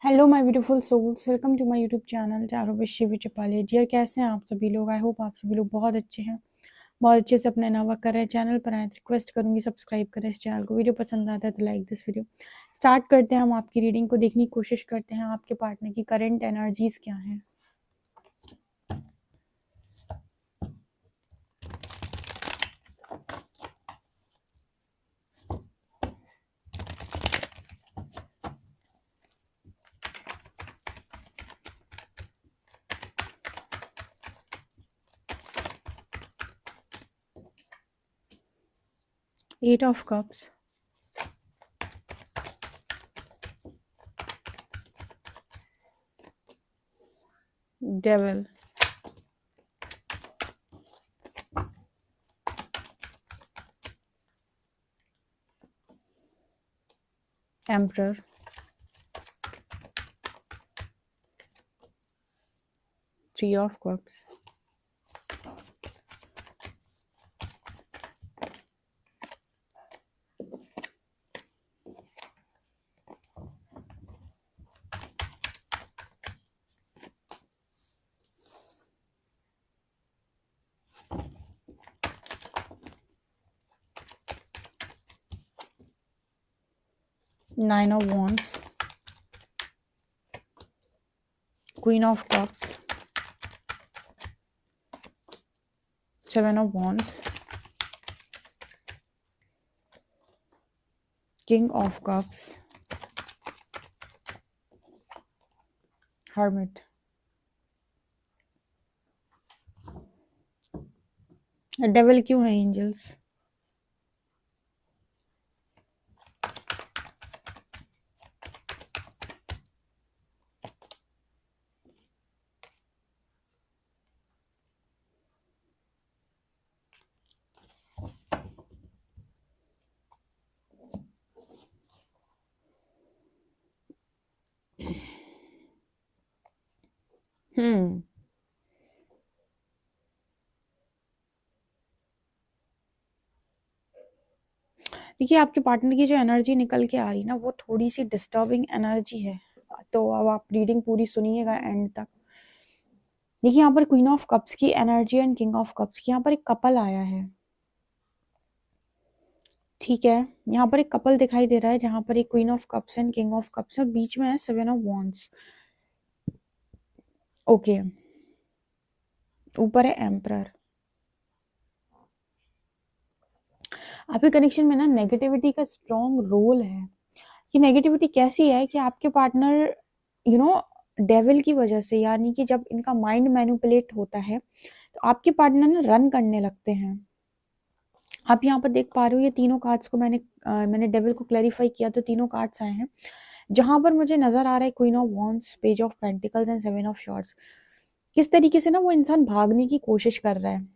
Hello my beautiful souls, welcome to my YouTube channel tarot with Shivi Chapale. Dear, कैसे हैं आप सभी लोग? आई होप आप सभी लोग बहुत अच्छे हैं, बहुत अच्छे से अपना नवा कर रहे हैं। चैनल पर आए तो रिक्वेस्ट करूंगी सब्सक्राइब करें इस चैनल को। वीडियो पसंद आता है तो लाइक दिस वीडियो। स्टार्ट करते हैं, हम आपकी रीडिंग को देखने की कोशिश करते हैं। आपके पार्टनर की करंट एनर्जीज क्या हैं? Eight of cups, devil, emperor, 3 of cups, nine of wands, queen of cups, 7 of wands, king of cups, hermit. Devil क्यों है एंजल्स? देखिए, आपके पार्टनर की जो एनर्जी निकल के आ रही ना, वो थोड़ी सी डिस्टर्बिंग एनर्जी है। तो अब आप रीडिंग पूरी सुनिएगा एंड तक। देखिए, यहाँ पर क्वीन ऑफ कप्स की energy and king of cups की, यहाँ पर एक कपल आया है। ठीक है, यहाँ पर एक कपल दिखाई दे रहा है जहां पर एक queen of cups and king of cups है और बीच में है 7 ऑफ वॉन्ड्स। ओके, ऊपर है एम्परर। आपके कनेक्शन में ना नेगेटिविटी का स्ट्रॉन्ग रोल है। ये नेगेटिविटी कैसी है कि आपके पार्टनर डेविल की वजह से, यानी कि जब इनका माइंड मैनिपुलेट होता है तो आपके पार्टनर ना रन करने लगते हैं। आप यहाँ पर देख पा रहे हो, ये तीनों कार्ड्स को मैंने डेविल को क्लैरिफाई किया तो तीनों कार्ड्स आए हैं। जहां पर मुझे नजर आ रहा है queen of wands, page of pentacles and 7 of shorts. किस तरीके से ना वो इंसान भागने की कोशिश कर रहा है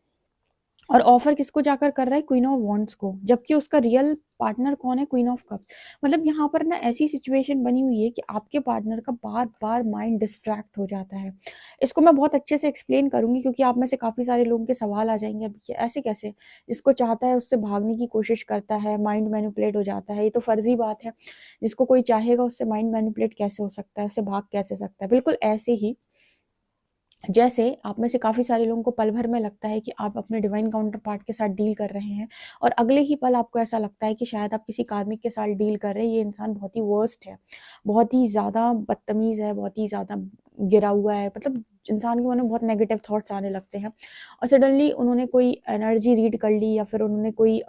और ऑफर किसको जाकर कर रहा है? क्वीन ऑफ वॉन्ड्स को, जबकि उसका रियल पार्टनर कौन है? Queen of cups. मतलब यहाँ पर ना ऐसी सिचुएशन बनी हुई है कि आपके पार्टनर का बार बार माइंड डिस्ट्रैक्ट हो जाता है। इसको मैं बहुत अच्छे से एक्सप्लेन करूंगी क्योंकि आप में से काफी सारे लोगों के सवाल आ जाएंगे अभी, ऐसे कैसे जिसको चाहता है उससे भागने की कोशिश करता है, माइंड मैनिपुलेट हो जाता है। ये तो फर्जी बात है। जिसको कोई चाहेगा उससे माइंड मैनिपुलेट कैसे हो सकता है, उससे भाग कैसे सकता है? बिल्कुल ऐसे ही जैसे आप में से काफ़ी सारे लोगों को पल भर में लगता है कि आप अपने डिवाइन काउंटर पार्ट के साथ डील कर रहे हैं और अगले ही पल आपको ऐसा लगता है कि शायद आप किसी कार्मिक के साथ डील कर रहे हैं। ये इंसान बहुत ही वर्स्ट है, बहुत ही ज़्यादा बदतमीज़ है, बहुत ही ज़्यादा गिरा हुआ है। मतलब इंसान के मन में बहुत नेगेटिव थॉट्स आने लगते हैं और सडनली उन्होंने कोई एनर्जी रीड कर ली या फिर उन्होंने कोई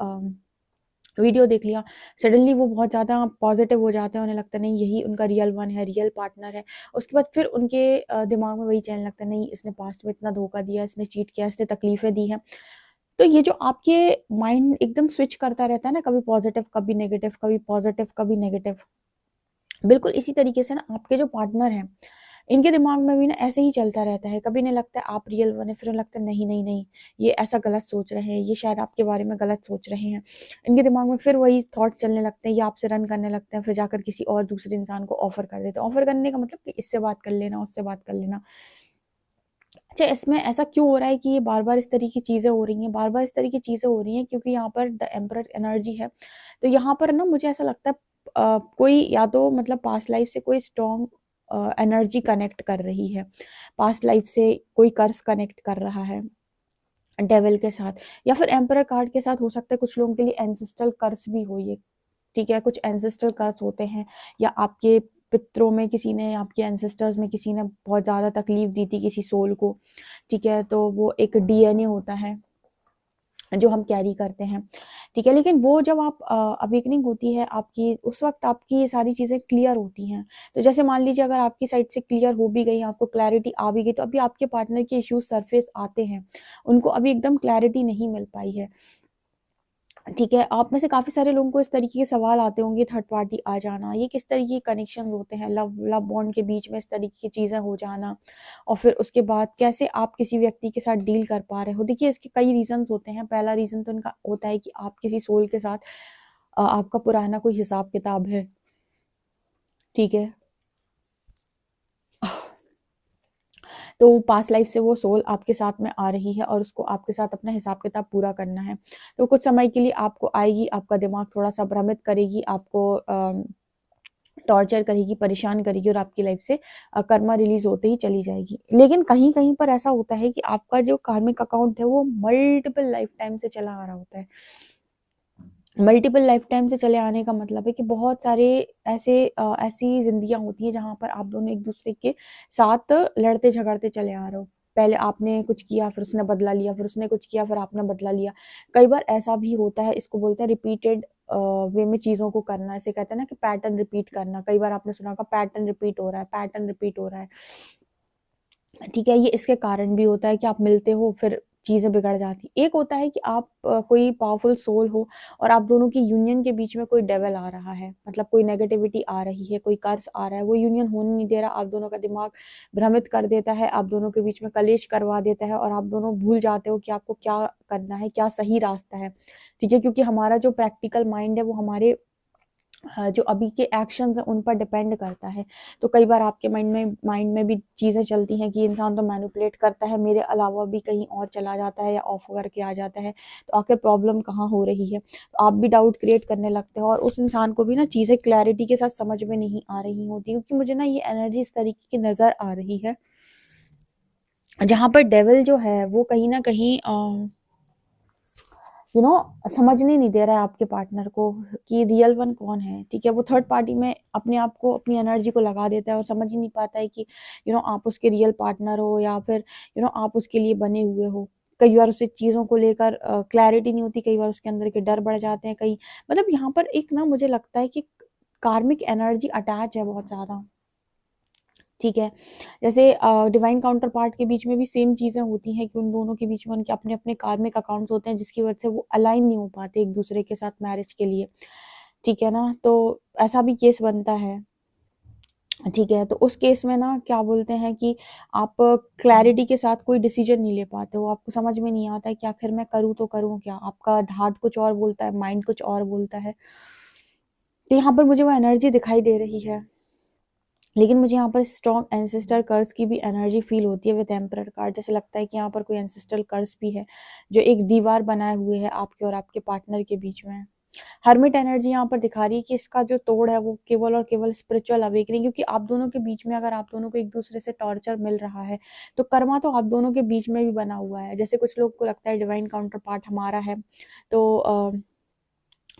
वीडियो देख लिया, सडनली वो बहुत ज़्यादा पॉजिटिव हो जाते हैं। उन्हें लगता है नहीं, यही उनका रियल वन है, रियल पार्टनर है। उसके बाद फिर उनके दिमाग में वही चलने लगता है, नहीं इसने पास्ट में इतना धोखा दिया, इसने चीट किया, इसने तकलीफें दी हैं। तो ये जो आपके माइंड एकदम स्विच करता रहता है ना, कभी पॉजिटिव कभी नेगेटिव, कभी पॉजिटिव कभी नेगेटिव, बिल्कुल इसी तरीके से ना आपके जो पार्टनर हैं इनके दिमाग में भी ना ऐसे ही चलता रहता है। कभी नहीं लगता है आप रियल वन है, फिर लगता है नहीं नहीं नहीं, ये ऐसा गलत सोच रहे हैं, ये शायद आपके बारे में गलत सोच रहे हैं। इनके दिमाग में फिर वही थॉट चलने लगते हैं, ये आपसे रन करने लगते हैं, फिर जाकर किसी और दूसरे इंसान को ऑफर कर देते हैं। ऑफर करने का मतलब कि इससे बात कर लेना, उससे बात कर लेना। अच्छा, इसमें ऐसा क्यों हो रहा है कि ये बार बार इस तरह की चीजें हो रही हैं? बार बार इस तरह की चीजें हो रही हैं क्योंकि यहाँ पर द एम्परर एनर्जी है। तो यहाँ पर ना मुझे ऐसा लगता है कोई या तो मतलब पास्ट लाइफ से कोई स्ट्रॉन्ग एनर्जी कनेक्ट कर रही है, पास्ट लाइफ से कोई कर्स कनेक्ट कर रहा है डेविल के साथ, या फिर एम्परर कार्ड के साथ हो सकता है कुछ लोगों के लिए एंसेस्ट्रल कर्स भी हो ये, ठीक है, कुछ एंसेस्ट्रल कर्स होते हैं, या आपके पितरों में किसी ने, आपके एंसेस्टर्स में किसी ने बहुत ज़्यादा तकलीफ दी थी किसी सोल को, ठीक है, तो वो एक डीएनए होता है जो हम कैरी करते हैं, ठीक है, लेकिन वो जब आप अवेकनिंग होती है आपकी, उस वक्त आपकी ये सारी चीज़ें क्लियर होती हैं। तो जैसे मान लीजिए अगर आपकी साइड से क्लियर हो भी गई, आपको क्लैरिटी आ भी गई, तो अभी आपके पार्टनर के इश्यूज सरफेस आते हैं, उनको अभी एकदम क्लैरिटी नहीं मिल पाई है, ठीक है। आप में से काफ़ी सारे लोगों को इस तरीके के सवाल आते होंगे, थर्ड पार्टी आ जाना, ये किस तरीके के कनेक्शन होते हैं, लव लव बॉन्ड के बीच में इस तरीके की चीज़ें हो जाना, और फिर उसके बाद कैसे आप किसी व्यक्ति के साथ डील कर पा रहे हो। देखिए इसके कई रीजंस होते हैं। पहला रीज़न तो इनका होता है कि आप किसी सोल के साथ आपका पुराना कोई हिसाब किताब है, ठीक है, तो पास्ट लाइफ से वो सोल आपके साथ में आ रही है और उसको आपके साथ अपना हिसाब किताब पूरा करना है। तो कुछ समय के लिए आपको आएगी, आपका दिमाग थोड़ा सा भ्रमित करेगी, आपको टॉर्चर करेगी, परेशान करेगी, और आपकी लाइफ से कर्मा रिलीज होते ही चली जाएगी। लेकिन कहीं कहीं पर ऐसा होता है कि आपका जो कार्मिक अकाउंट है वो मल्टीपल लाइफ टाइम से चला आ रहा होता है। मल्टीपल लाइफ टाइम से चले आने का मतलब है कि बहुत सारे ऐसी जिंदगियां होती हैं जहां पर आप दोनों एक दूसरे के साथ लड़ते झगड़ते चले आ रहे हो। पहले आपने कुछ किया, फिर उसने बदला लिया, फिर उसने कुछ किया, फिर आपने बदला लिया। कई बार ऐसा भी होता है, इसको बोलते हैं रिपीटेड वे में चीजों को करना। ऐसे कहते हैं ना कि पैटर्न रिपीट करना। कई बार आपने सुना होगा पैटर्न रिपीट हो रहा है, पैटर्न रिपीट हो रहा है, ठीक है। ये इसके कारण भी होता है कि आप मिलते हो फिर चीजें बिगड़ जाती। एक होता है कि आप कोई पावरफुल सोल हो और आप दोनों की यूनियन के बीच में कोई डेविल आ रहा है, मतलब कोई नेगेटिविटी आ रही है, कोई कर्स आ रहा है, वो यूनियन होने नहीं दे रहा, आप दोनों का दिमाग भ्रमित कर देता है, आप दोनों के बीच में कलेश करवा देता है, और आप दोनों भूल जाते हो कि आपको क्या करना है, क्या सही रास्ता है, ठीक है, क्योंकि हमारा जो प्रैक्टिकल माइंड है वो हमारे जो अभी के एक्शंस हैं उन पर डिपेंड करता है। तो कई बार आपके माइंड में भी चीज़ें चलती हैं कि इंसान तो मैनिपुलेट करता है, मेरे अलावा भी कहीं और चला जाता है या ऑफ करके आ जाता है, तो आखिर प्रॉब्लम कहाँ हो रही है। तो आप भी डाउट क्रिएट करने लगते हो, और उस इंसान को भी ना चीज़ें क्लैरिटी के साथ समझ में नहीं आ रही होती, क्योंकि मुझे ना ये एनर्जी इस तरीके की नज़र आ रही है जहाँ पर डेविल जो है वो कहीं ना कहीं समझने नहीं दे रहा है आपके पार्टनर को कि रियल वन कौन है, ठीक है। वो थर्ड पार्टी में अपने आप को, अपनी एनर्जी को लगा देता है और समझ ही नहीं पाता है कि आप उसके रियल पार्टनर हो या फिर आप उसके लिए बने हुए हो। कई बार उसे चीज़ों को लेकर क्लैरिटी नहीं होती, कई बार उसके अंदर के डर बढ़ जाते हैं, कई मतलब यहाँ पर एक ना मुझे लगता है कि कार्मिक एनर्जी अटैच है बहुत ज़्यादा, ठीक है। जैसे डिवाइन काउंटर पार्ट के बीच में भी सेम चीज़ें होती हैं कि उन दोनों के बीच में उनके अपने अपने कार्मिक अकाउंट्स होते हैं, जिसकी वजह से वो अलाइन नहीं हो पाते एक दूसरे के साथ मैरिज के लिए, ठीक है ना। तो ऐसा भी केस बनता है, ठीक है। तो उस केस में ना क्या बोलते हैं कि आप क्लैरिटी के साथ कोई डिसीजन नहीं ले पाते हो, आपको समझ में नहीं आता है कि आखिर मैं करूँ तो करूँ क्या। आपका हार्ट कुछ और बोलता है, माइंड कुछ और बोलता है। तो यहाँ पर मुझे वो एनर्जी दिखाई दे रही है, लेकिन मुझे यहाँ पर स्ट्रॉन्ग एंसेस्टर कर्स की भी एनर्जी फील होती है विद एम्परर कार्ड। जैसे लगता है कि यहाँ पर कोई एंसेस्ट्रल कर्स भी है जो एक दीवार बनाए हुए है आपके और आपके पार्टनर के बीच में। हर्मिट एनर्जी यहाँ पर दिखा रही है कि इसका जो तोड़ है वो केवल और केवल स्पिरिचुअल अवेकनिंग, क्योंकि आप दोनों के बीच में अगर आप दोनों को एक दूसरे से टॉर्चर मिल रहा है तो कर्मा तो आप दोनों के बीच में भी बना हुआ है। जैसे कुछ लोग को लगता है डिवाइन काउंटर पार्ट हमारा है, तो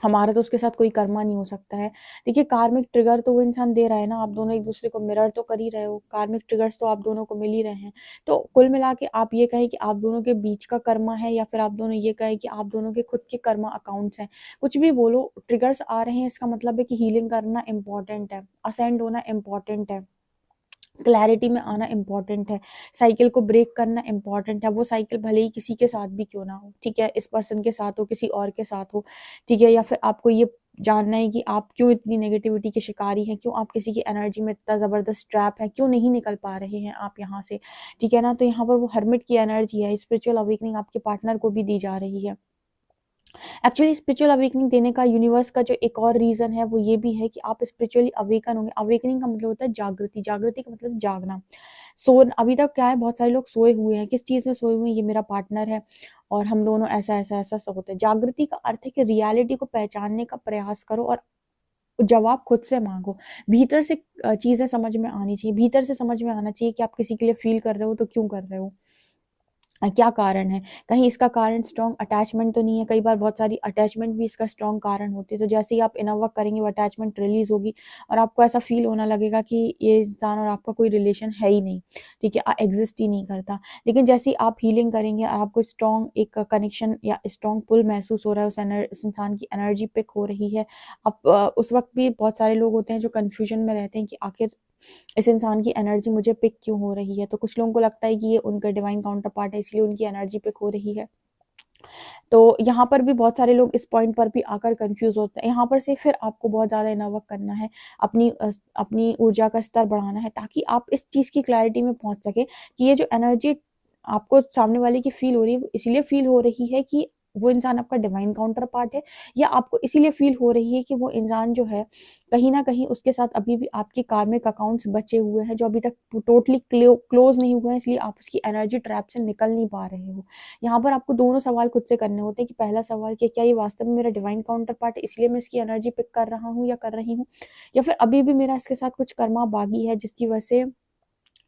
हमारा तो उसके साथ कोई कर्मा नहीं हो सकता है। देखिए कार्मिक ट्रिगर तो वो इंसान दे रहा है ना, आप दोनों एक दूसरे को मिरर तो कर ही रहे हो, कार्मिक ट्रिगर्स तो आप दोनों को मिल ही रहे हैं। तो कुल मिला के आप ये कहें कि आप दोनों के बीच का कर्मा है, या फिर आप दोनों ये कहें कि आप दोनों के खुद के कर्मा अकाउंट्स हैं, कुछ भी बोलो, ट्रिगर्स आ रहे हैं इसका मतलब है कि हीलिंग करना इंपॉर्टेंट है, असेंड होना इंपॉर्टेंट है, क्लैरिटी में आना इम्पॉर्टेंट है, साइकिल को ब्रेक करना इम्पॉर्टेंट है। वो साइकिल भले ही किसी के साथ भी क्यों ना हो, ठीक है, इस पर्सन के साथ हो, किसी और के साथ हो, ठीक है, या फिर आपको ये जानना है कि आप क्यों इतनी नेगेटिविटी के शिकारी हैं, क्यों आप किसी की एनर्जी में इतना ज़बरदस्त ट्रैप है, क्यों नहीं निकल पा रहे हैं आप यहाँ से, ठीक है ना। तो यहाँ पर वो हर्मिट की एनर्जी है, स्पिरिचुअल अवेकनिंग आपके पार्टनर को भी दी जा रही है। एक्चुअली स्पिरिचुअल अवेकनिंग देने का यूनिवर्स का जो एक और रीजन है वो ये भी है कि आप स्पिरिचुअली अवेकन होंगे। अवेकनिंग का मतलब होता है जागृति, जागृति का मतलब जागना। सो अभी तक क्या है, बहुत सारे लोग सोए हुए हैं, किस चीज में सोए हुए हैं, ये मेरा पार्टनर है और हम दोनों ऐसा ऐसा ऐसा सब होता है। जागृति का अर्थ है कि रियलिटी को पहचानने का प्रयास करो और जवाब खुद से मांगो। भीतर से चीजें समझ में आनी चाहिए, भीतर से समझ में आना चाहिए कि आप किसी के लिए फील कर रहे हो तो क्यों कर रहे हो, क्या कारण है। कहीं इसका कारण स्ट्रॉन्ग अटैचमेंट तो नहीं है। कई बार बहुत सारी अटैचमेंट भी इसका स्ट्रॉन्ग कारण होती है। तो जैसे ही आप इनर वर्क करेंगे वो अटैचमेंट रिलीज होगी और आपको ऐसा फील होने लगेगा कि ये इंसान और आपका कोई रिलेशन है ही नहीं, ठीक है, एग्जिस्ट ही नहीं करता। लेकिन जैसे ही आप हीलिंग करेंगे और आपको स्ट्रॉन्ग एक कनेक्शन या स्ट्रॉन्ग पुल महसूस हो रहा है, उस इंसान की एनर्जी पिक हो रही है, अब उस वक्त भी बहुत सारे लोग होते हैं जो कन्फ्यूजन में रहते हैं कि आखिर इस इंसान की एनर्जी मुझे पिक क्यों हो रही है। तो कुछ लोगों को लगता है कि ये उनका डिवाइन काउंटर पार्ट है, इसलिए उनकी एनर्जी पिक हो रही है। तो यहाँ पर भी बहुत सारे लोग इस पॉइंट पर भी आकर कंफ्यूज होते हैं। यहाँ पर से फिर आपको बहुत ज़्यादा इनर वर्क करना है, अपनी ऊर्जा का स्तर बढ़ाना है, ताकि आप इस चीज़ की क्लैरिटी में पहुंच सके कि ये जो एनर्जी आपको सामने वाले की फील हो रही है, वो इसलिए फील हो रही है कि वो इंसान आपका डिवाइन काउंटर पार्ट है, या आपको इसीलिए फील हो रही है कि वो इंसान जो है कहीं ना कहीं उसके साथ अभी भी आपके कार्मिक अकाउंट्स बचे हुए हैं, जो अभी तक टोटली क्लोज नहीं हुए हैं, इसलिए आप उसकी एनर्जी ट्रैप से निकल नहीं पा रहे हो। यहाँ पर आपको दोनों सवाल खुद से करने होते हैं कि पहला सवाल कि क्या ये वास्तव में मेरा डिवाइन काउंटर पार्ट है, इसलिए मैं इसकी एनर्जी पिक कर रहा हूँ या कर रही हूँ, या फिर अभी भी मेरा इसके साथ कुछ कर्मा बागी है जिसकी वजह से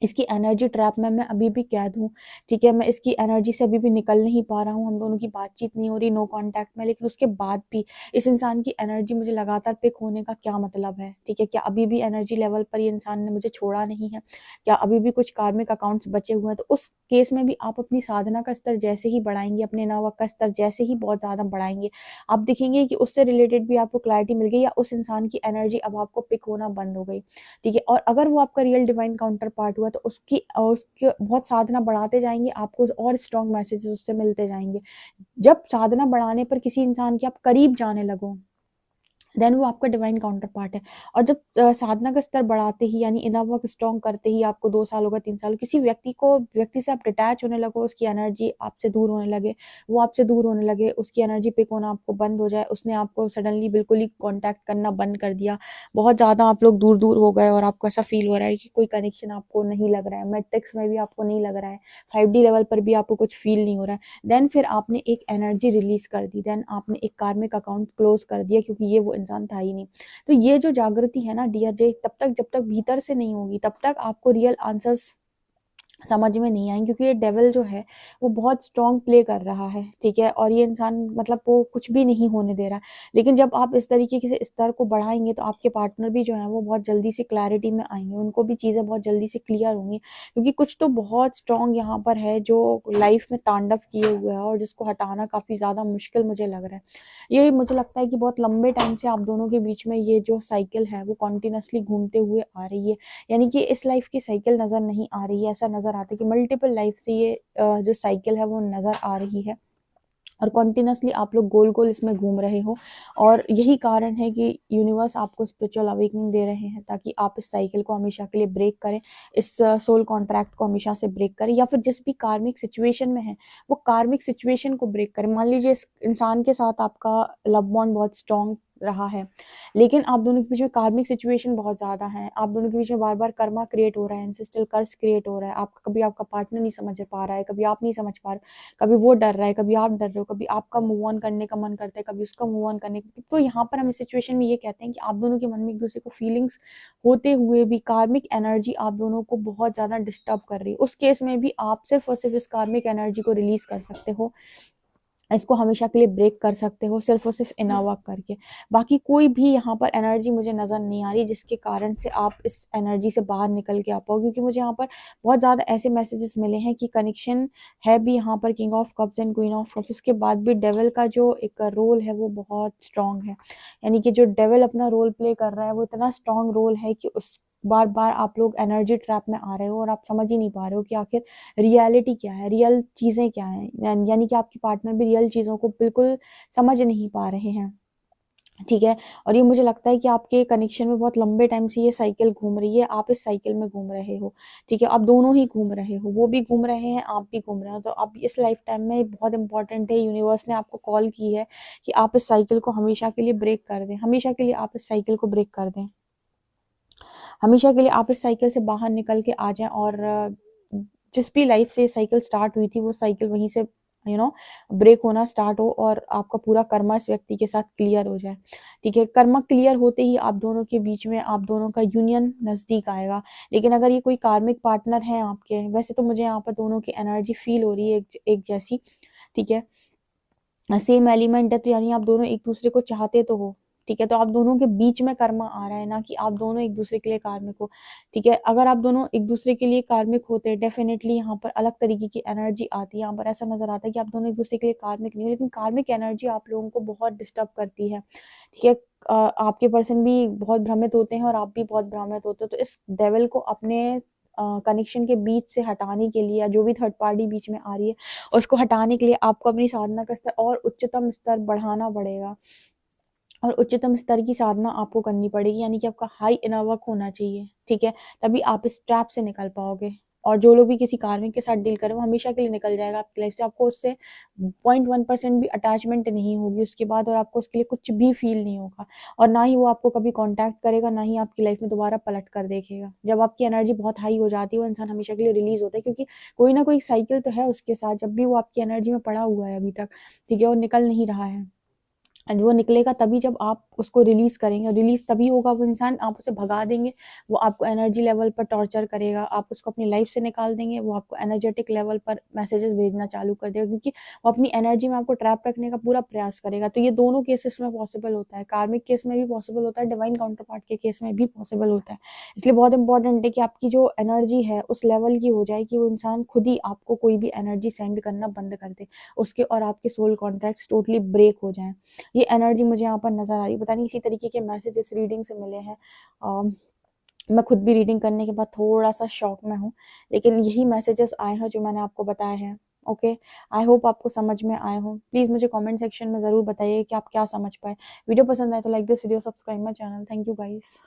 इसकी एनर्जी ट्रैप में मैं अभी भी कैद हूँ, ठीक है, मैं इसकी एनर्जी से अभी भी निकल नहीं पा रहा हूँ, हम दोनों की बातचीत नहीं हो रही, नो कांटेक्ट में, लेकिन उसके बाद भी इस इंसान की एनर्जी मुझे लगातार पिक होने का क्या मतलब है, ठीक है, क्या अभी भी एनर्जी लेवल पर ये इंसान ने मुझे छोड़ा नहीं है, क्या अभी भी कुछ कार्मिक अकाउंट्स बचे हुए हैं। तो उस केस में भी आप अपनी साधना का स्तर जैसे ही बढ़ाएंगे, अपने नवक का स्तर जैसे ही बहुत ज्यादा बढ़ाएंगे, आप देखेंगे कि उससे रिलेटेड भी आपको क्लैरिटी मिल गई, या उस इंसान की एनर्जी अब आपको पिक होना बंद हो गई, ठीक है। और अगर वो आपका रियल डिवाइन काउंटर पार्ट हुआ तो उसकी बहुत साधना बढ़ाते जाएंगे, आपको और स्ट्रॉन्ग मैसेजेस उससे मिलते जाएंगे। जब साधना बढ़ाने पर किसी इंसान के आप करीब जाने लगो, देन वो आपका डिवाइन काउंटर पार्ट है। और जब साधना का स्तर बढ़ाते ही, यानी इनर वर्क स्ट्रॉन्ग करते ही आपको 2 साल होगा, 3 साल, किसी व्यक्ति से आप डिटैच होने लगो, उसकी एनर्जी आपसे दूर होने लगे, वो आपसे दूर होने लगे, उसकी एनर्जी पिक होना आपको बंद हो जाए, उसने आपको सडनली बिल्कुल ही कांटेक्ट करना बंद कर दिया, बहुत ज्यादा आप लोग दूर दूर हो गए और आपको ऐसा फील हो रहा है कि कोई कनेक्शन आपको नहीं लग रहा है, मैट्रिक्स में भी आपको नहीं लग रहा है, 5D लेवल पर भी आपको कुछ फील नहीं हो रहा है, देन फिर आपने एक एनर्जी रिलीज कर दी, देन आपने एक कार्मिक अकाउंट क्लोज कर दिया, क्योंकि ये वो इंसान था ही नहीं। तो ये जो जागृति है ना डियर जे, तब तक जब तक भीतर से नहीं होगी, तब तक आपको रियल आंसर्स समझ में नहीं आएंगे, क्योंकि ये डेविल जो है वो बहुत स्ट्रॉन्ग प्ले कर रहा है, ठीक है, और ये इंसान मतलब वो कुछ भी नहीं होने दे रहा। लेकिन जब आप इस तरीके से स्तर को बढ़ाएंगे तो आपके पार्टनर भी जो है वो बहुत जल्दी से क्लैरिटी में आएंगे, उनको भी चीजें बहुत जल्दी से क्लियर होंगी, क्योंकि कुछ तो बहुत स्ट्रॉन्ग यहाँ पर है जो लाइफ में तांडव किए हुए है और जिसको हटाना काफी ज्यादा मुश्किल मुझे लग रहा है। ये मुझे लगता है कि बहुत लंबे टाइम से आप दोनों के बीच में ये जो साइकिल है वो कॉन्टिन्यूसली घूमते हुए आ रही है, यानी कि इस लाइफ की साइकिल नजर नहीं आ रही है, ऐसा नजर आता है कि मल्टीपल लाइफ से ये जो साइकिल है वो नजर आ रही है, और कॉन्टिन्यूसली आप लोग गोल गोल इसमें घूम रहे हो। और यही कारण है कि यूनिवर्स आपको स्पिरिचुअल अवेकनिंग दे रहे हैं, ताकि आप इस साइकिल को हमेशा के लिए ब्रेक करें, इस सोल कॉन्ट्रैक्ट को हमेशा से ब्रेक करें, या फिर जिस भी कार्मिक सिचुएशन में है वो कार्मिक सिचुएशन को ब्रेक करें। मान लीजिए इस इंसान के साथ आपका लव बॉन्ड बहुत स्ट्रॉन्ग रहा है, लेकिन आप दोनों के बीच में कार्मिक सिचुएशन बहुत ज्यादा है, आप दोनों के बीच में बार बार कर्मा क्रिएट हो रहा है, एंसेस्ट्रल कर्स क्रिएट हो रहा है, आपका कभी आपका पार्टनर नहीं समझ पा रहा है, कभी आप नहीं समझ पा रहे, कभी वो डर रहा है, कभी आप डर रहे हो, कभी आपका मूव ऑन करने का मन करता है, कभी उसका मूव ऑन करने का। तो यहाँ पर हम इस सिचुएशन में ये कहते हैं कि आप दोनों के मन में एक दूसरे को फीलिंग्स होते हुए भी कार्मिक एनर्जी आप दोनों को बहुत ज्यादा डिस्टर्ब कर रही है। उस केस में भी आप सिर्फ और सिर्फ इस कार्मिक एनर्जी को रिलीज कर सकते हो, इसको हमेशा के लिए ब्रेक कर सकते हो सिर्फ और सिर्फ इनर वर्क करके। बाकी कोई भी यहाँ पर एनर्जी मुझे नजर नहीं आ रही जिसके कारण से आप इस एनर्जी से बाहर निकल के आ पाओ, क्योंकि मुझे यहाँ पर बहुत ज्यादा ऐसे मैसेजेस मिले हैं कि कनेक्शन है भी यहाँ पर king of cups and queen of cups, उसके बाद भी डेविल का जो एक रोल है वो बहुत स्ट्रांग है, यानी कि जो डेविल अपना रोल प्ले कर रहा है वो इतना स्ट्रांग रोल है कि उस बार बार आप लोग एनर्जी ट्रैप में आ रहे हो और आप समझ ही नहीं पा रहे हो कि आखिर रियलिटी क्या है, रियल चीजें क्या है, यानी कि आपके पार्टनर भी रियल चीजों को बिल्कुल समझ नहीं पा रहे हैं, ठीक है। और ये मुझे लगता है कि आपके कनेक्शन में बहुत लंबे टाइम से ये साइकिल घूम रही है, आप इस साइकिल में घूम रहे हो, ठीक है, आप दोनों ही घूम रहे हो, वो भी घूम रहे हैं, आप भी घूम रहे हो। तो आप इस लाइफ टाइम में बहुत इंपॉर्टेंट है, यूनिवर्स ने आपको कॉल की है कि आप इस साइकिल को हमेशा के लिए ब्रेक कर दें, हमेशा के लिए आप इस साइकिल को ब्रेक कर दें, हमेशा के लिए आप इस साइकिल से बाहर निकल के आ जाएं, और जिस भी लाइफ से साइकिल स्टार्ट हुई थी वो साइकिल वहीं से ब्रेक होना स्टार्ट हो और आपका पूरा कर्मा इस व्यक्ति के साथ क्लियर हो जाए। ठीक है, कर्मा क्लियर होते ही आप दोनों के बीच में आप दोनों का यूनियन नजदीक आएगा। लेकिन अगर ये कोई कार्मिक पार्टनर है आपके, वैसे तो मुझे यहाँ पर दोनों की एनर्जी फील हो रही है एक जैसी। ठीक है, सेम एलिमेंट है, तो यानी आप दोनों एक दूसरे को चाहते तो हो। ठीक है, तो आप दोनों के बीच में कर्मा आ रहा है, ना कि आप दोनों एक दूसरे के लिए कार्मिक हो। ठीक है, अगर आप दोनों एक दूसरे के लिए कार्मिक होते, डेफिनेटली यहाँ पर अलग तरीके की एनर्जी आती है। यहाँ पर ऐसा नजर आता है कि आप दोनों एक दूसरे के लिए कार्मिक नहीं हो, लेकिन कार्मिक एनर्जी आप लोगों को बहुत डिस्टर्ब करती है। ठीक है, आपके पर्सन भी बहुत भ्रमित होते हैं और आप भी बहुत भ्रमित होते हो। तो इस डेविल को अपने कनेक्शन के बीच से हटाने के लिए, या जो भी थर्ड पार्टी बीच में आ रही है उसको हटाने के लिए आपको अपनी साधना का स्तर और उच्चतम स्तर बढ़ाना पड़ेगा। और उच्चतम स्तर की साधना आपको करनी पड़ेगी, यानी कि आपका हाई इनर वर्क होना चाहिए। ठीक है, तभी आप इस ट्रैप से निकल पाओगे। और जो लोग भी किसी कार्मिक के साथ डील करें, वो हमेशा के लिए निकल जाएगा आपकी लाइफ से। आपको उससे 0.1% भी अटैचमेंट नहीं होगी उसके बाद, और आपको उसके लिए कुछ भी फील नहीं होगा। और ना ही वो आपको कभी कांटेक्ट करेगा, ना ही आपकी लाइफ में दोबारा पलट कर देखेगा। जब आपकी एनर्जी बहुत हाई हो जाती है, वो इंसान हमेशा के लिए रिलीज होता है, क्योंकि कोई ना कोई साइकिल तो है उसके साथ। जब भी वो आपकी एनर्जी में पड़ा हुआ है अभी तक, ठीक है, वो निकल नहीं रहा है। एंड वो निकलेगा तभी जब आप उसको रिलीज करेंगे। रिलीज तभी होगा वो इंसान, आप उसे भगा देंगे, वो आपको एनर्जी लेवल पर टॉर्चर करेगा, आप उसको अपनी लाइफ से निकाल देंगे, वो आपको एनर्जेटिक लेवल पर मैसेजेस भेजना चालू कर देगा, क्योंकि वो अपनी एनर्जी में आपको ट्रैप रखने का पूरा प्रयास करेगा। तो ये दोनों केसेस में पॉसिबल होता है, कार्मिक केस में भी पॉसिबल होता है, डिवाइन काउंटर पार्ट के केस में भी पॉसिबल होता है। इसलिए बहुत इंपॉर्टेंट है कि आपकी जो एनर्जी है उस लेवल की हो जाए कि वो इंसान खुद ही आपको कोई भी एनर्जी सेंड करना बंद कर दे, उसके और आपके सोल कॉन्ट्रैक्ट्स टोटली ब्रेक हो जाएं। ये एनर्जी मुझे यहाँ पर नजर आ रही है। पता नहीं इसी तरीके के मैसेजेस रीडिंग से मिले हैं। मैं खुद भी रीडिंग करने के बाद थोड़ा सा शॉक में हूँ, लेकिन यही मैसेजेस आए हैं जो मैंने आपको बताए हैं। ओके, आई होप आपको समझ में आए हो। प्लीज मुझे कमेंट सेक्शन में जरूर बताइए कि आप क्या समझ पाए। वीडियो पसंद आए तो like this video, subscribe my channel. Thank you guys.